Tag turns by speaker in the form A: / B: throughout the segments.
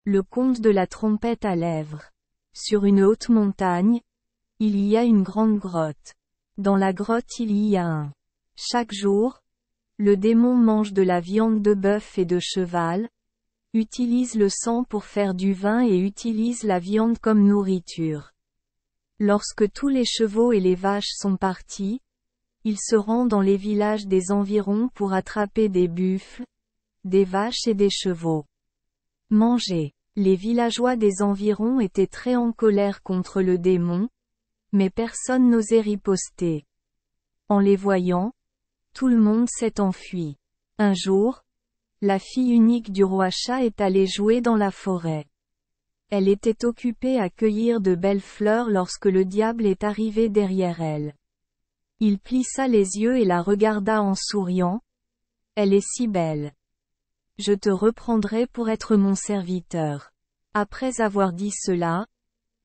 A: Le conte de la trompette à lèvres. Sur une haute montagne, il y a une grande grotte. Dans la grotte il y a un. Chaque jour, le démon mange de la viande de bœuf et de cheval, utilise le sang pour faire du vin et utilise la viande comme nourriture. Lorsque tous les chevaux et les vaches sont partis, il se rend dans les villages des environs pour attraper des buffles, des vaches et des chevaux. Manger. Les villageois des environs étaient très en colère contre le démon, mais personne n'osait riposter. En les voyant, tout le monde s'est enfui. Un jour, la fille unique du roi chat est allée jouer dans la forêt. Elle était occupée à cueillir de belles fleurs lorsque le diable est arrivé derrière elle. Il plissa les yeux et la regarda en souriant. « Elle est si belle. Je te reprendrai pour être mon serviteur. » Après avoir dit cela,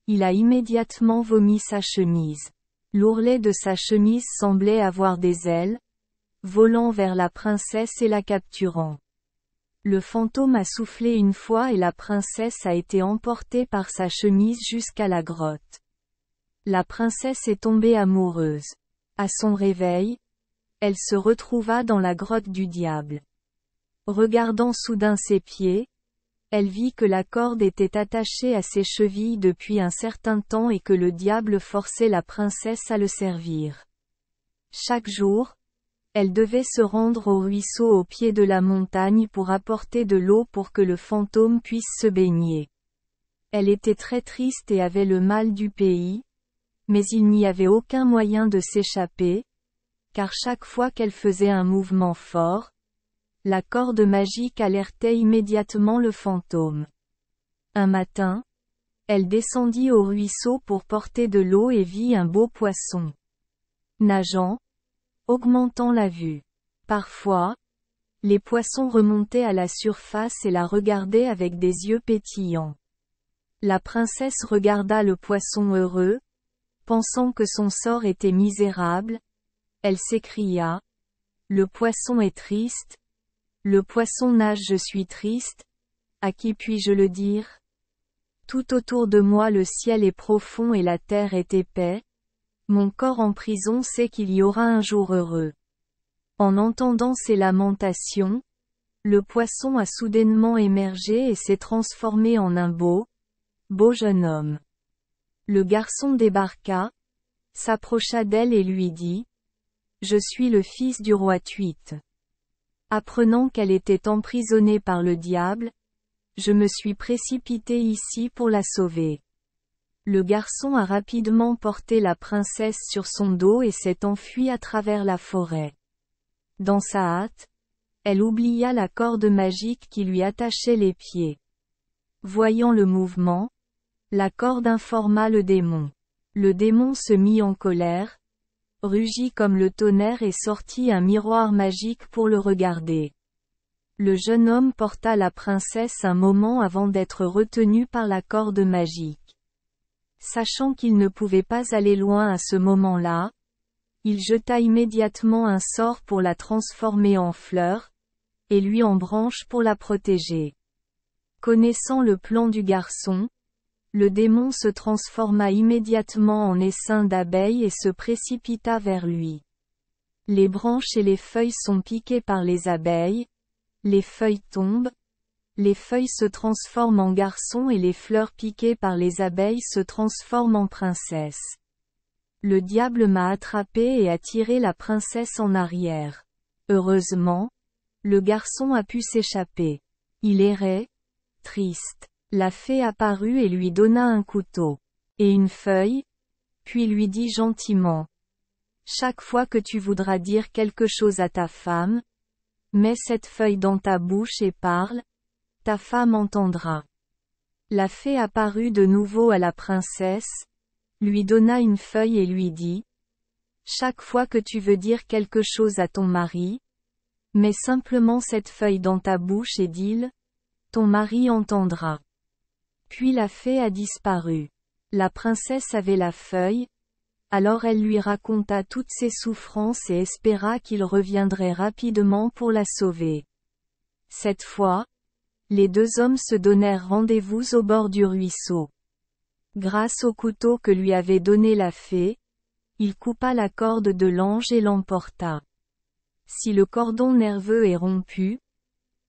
A: il a immédiatement vomi sa chemise. L'ourlet de sa chemise semblait avoir des ailes, volant vers la princesse et la capturant. Le fantôme a soufflé une fois et la princesse a été emportée par sa chemise jusqu'à la grotte. La princesse est tombée amoureuse. À son réveil, elle se retrouva dans la grotte du diable. Regardant soudain ses pieds, elle vit que la corde était attachée à ses chevilles depuis un certain temps et que le diable forçait la princesse à le servir. Chaque jour, elle devait se rendre au ruisseau au pied de la montagne pour apporter de l'eau pour que le fantôme puisse se baigner. Elle était très triste et avait le mal du pays, mais il n'y avait aucun moyen de s'échapper, car chaque fois qu'elle faisait un mouvement fort, la corde magique alertait immédiatement le fantôme. Un matin, elle descendit au ruisseau pour porter de l'eau et vit un beau poisson nageant, augmentant la vue. Parfois, les poissons remontaient à la surface et la regardaient avec des yeux pétillants. La princesse regarda le poisson heureux, pensant que son sort était misérable. Elle s'écria : « Le poisson est triste. Le poisson nage, je suis triste. À qui puis-je le dire ? Tout autour de moi le ciel est profond et la terre est épais. Mon corps en prison sait qu'il y aura un jour heureux. » En entendant ces lamentations, le poisson a soudainement émergé et s'est transformé en un beau jeune homme. Le garçon débarqua, s'approcha d'elle et lui dit : « Je suis le fils du roi Thuit. Apprenant qu'elle était emprisonnée par le diable, je me suis précipité ici pour la sauver. » Le garçon a rapidement porté la princesse sur son dos et s'est enfui à travers la forêt. Dans sa hâte, elle oublia la corde magique qui lui attachait les pieds. Voyant le mouvement, la corde informa le démon. Le démon se mit en colère, rugit comme le tonnerre et sortit un miroir magique pour le regarder. Le jeune homme porta la princesse un moment avant d'être retenu par la corde magique. Sachant qu'il ne pouvait pas aller loin à ce moment-là, il jeta immédiatement un sort pour la transformer en fleur, et lui en branche pour la protéger. Connaissant le plan du garçon, le démon se transforma immédiatement en essaim d'abeilles et se précipita vers lui. Les branches et les feuilles sont piquées par les abeilles, les feuilles tombent, les feuilles se transforment en garçon et les fleurs piquées par les abeilles se transforment en princesse. Le diable m'a attrapé et a tiré la princesse en arrière. Heureusement, le garçon a pu s'échapper. Il errait, triste. La fée apparut et lui donna un couteau et une feuille, puis lui dit gentiment : « Chaque fois que tu voudras dire quelque chose à ta femme, mets cette feuille dans ta bouche et parle, ta femme entendra. » La fée apparut de nouveau à la princesse, lui donna une feuille et lui dit : « Chaque fois que tu veux dire quelque chose à ton mari, mets simplement cette feuille dans ta bouche et dis-le, ton mari entendra. » Puis la fée a disparu. La princesse avait la feuille, alors elle lui raconta toutes ses souffrances et espéra qu'il reviendrait rapidement pour la sauver. Cette fois, Les deux hommes se donnèrent rendez-vous au bord du ruisseau. Grâce au couteau que lui avait donné la fée, il coupa la corde de l'ange et l'emporta. Si le cordon nerveux est rompu,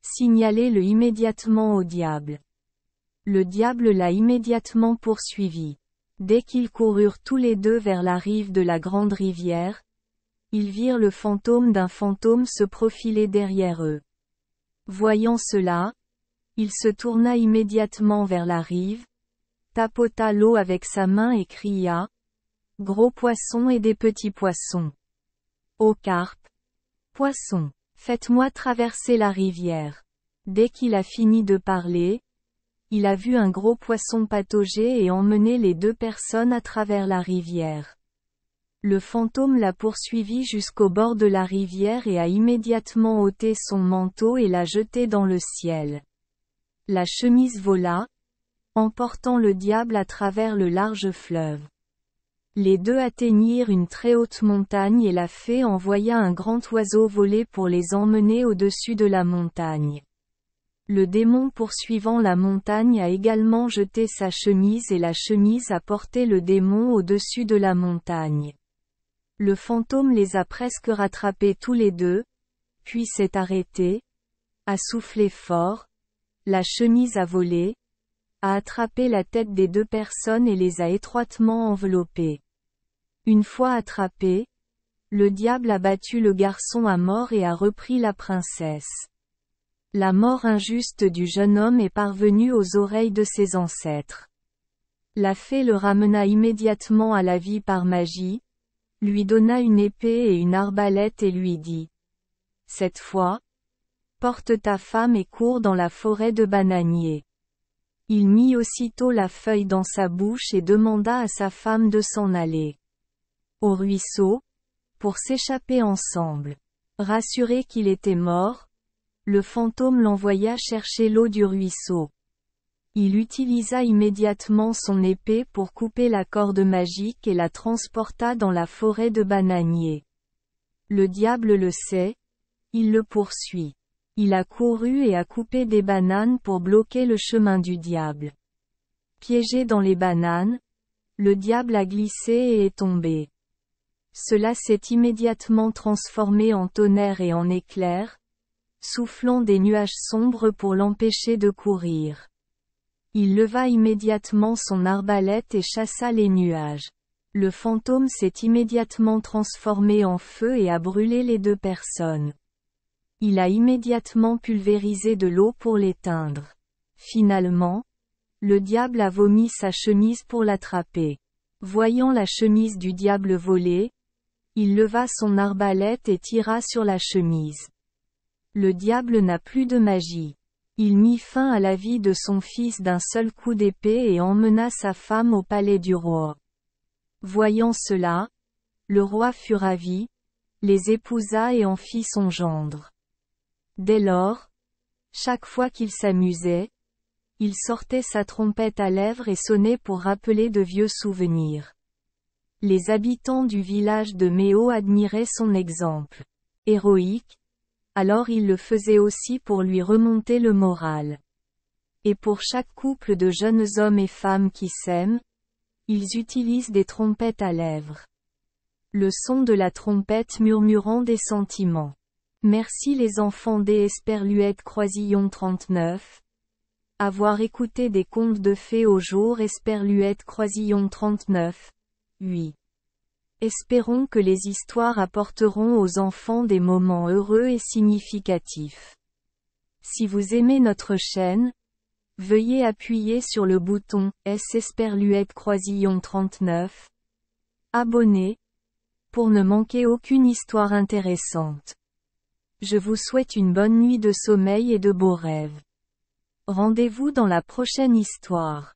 A: signalez-le immédiatement au diable. Le diable l'a immédiatement poursuivi. Dès qu'ils coururent tous les deux vers la rive de la grande rivière, ils virent le fantôme d'un fantôme se profiler derrière eux. Voyant cela, il se tourna immédiatement vers la rive, tapota l'eau avec sa main et cria « Gros poissons et des petits poissons. Ô carpe, poisson, faites-moi traverser la rivière. » Dès qu'il a fini de parler, il a vu un gros poisson patauger et emmener les deux personnes à travers la rivière. Le fantôme l'a poursuivi jusqu'au bord de la rivière et a immédiatement ôté son manteau et l'a jeté dans le ciel. La chemise vola, emportant le diable à travers le large fleuve. Les deux atteignirent une très haute montagne et la fée envoya un grand oiseau voler pour les emmener au-dessus de la montagne. Le démon poursuivant la montagne a également jeté sa chemise et la chemise a porté le démon au-dessus de la montagne. Le fantôme les a presque rattrapés tous les deux, puis s'est arrêté, a soufflé fort, la chemise a volé, a attrapé la tête des deux personnes et les a étroitement enveloppées. Une fois attrapé, le diable a battu le garçon à mort et a repris la princesse. La mort injuste du jeune homme est parvenue aux oreilles de ses ancêtres. La fée le ramena immédiatement à la vie par magie, lui donna une épée et une arbalète et lui dit « Cette fois, porte ta femme et cours dans la forêt de bananiers. » Il mit aussitôt la feuille dans sa bouche et demanda à sa femme de s'en aller au ruisseau, pour s'échapper ensemble. Rassuré qu'il était mort, le fantôme l'envoya chercher l'eau du ruisseau. Il utilisa immédiatement son épée pour couper la corde magique et la transporta dans la forêt de bananiers. Le diable le sait, il le poursuit. Il a couru et a coupé des bananes pour bloquer le chemin du diable. Piégé dans les bananes, le diable a glissé et est tombé. Cela s'est immédiatement transformé en tonnerre et en éclair, soufflant des nuages sombres pour l'empêcher de courir. Il leva immédiatement son arbalète et chassa les nuages. Le fantôme s'est immédiatement transformé en feu et a brûlé les deux personnes. Il a immédiatement pulvérisé de l'eau pour l'éteindre. Finalement, le diable a vomi sa chemise pour l'attraper. Voyant la chemise du diable voler, il leva son arbalète et tira sur la chemise. Le diable n'a plus de magie. Il mit fin à la vie de son fils d'un seul coup d'épée et emmena sa femme au palais du roi. Voyant cela, le roi fut ravi, les épousa et en fit son gendre. Dès lors, chaque fois qu'il s'amusait, il sortait sa trompette à lèvres et sonnait pour rappeler de vieux souvenirs. Les habitants du village de Méo admiraient son exemple héroïque, alors il le faisait aussi pour lui remonter le moral. Et pour chaque couple de jeunes hommes et femmes qui s'aiment, ils utilisent des trompettes à lèvres. Le son de la trompette murmurant des sentiments. Merci les enfants des Esperluette Croisillon 39. Avoir écouté des contes de fées au jour Esperluette Croisillon 39. 8. Espérons que les histoires apporteront aux enfants des moments heureux et significatifs. Si vous aimez notre chaîne, veuillez appuyer sur le bouton S Esperluette Croisillon 39. Abonner, pour ne manquer aucune histoire intéressante. Je vous souhaite une bonne nuit de sommeil et de beaux rêves. Rendez-vous dans la prochaine histoire.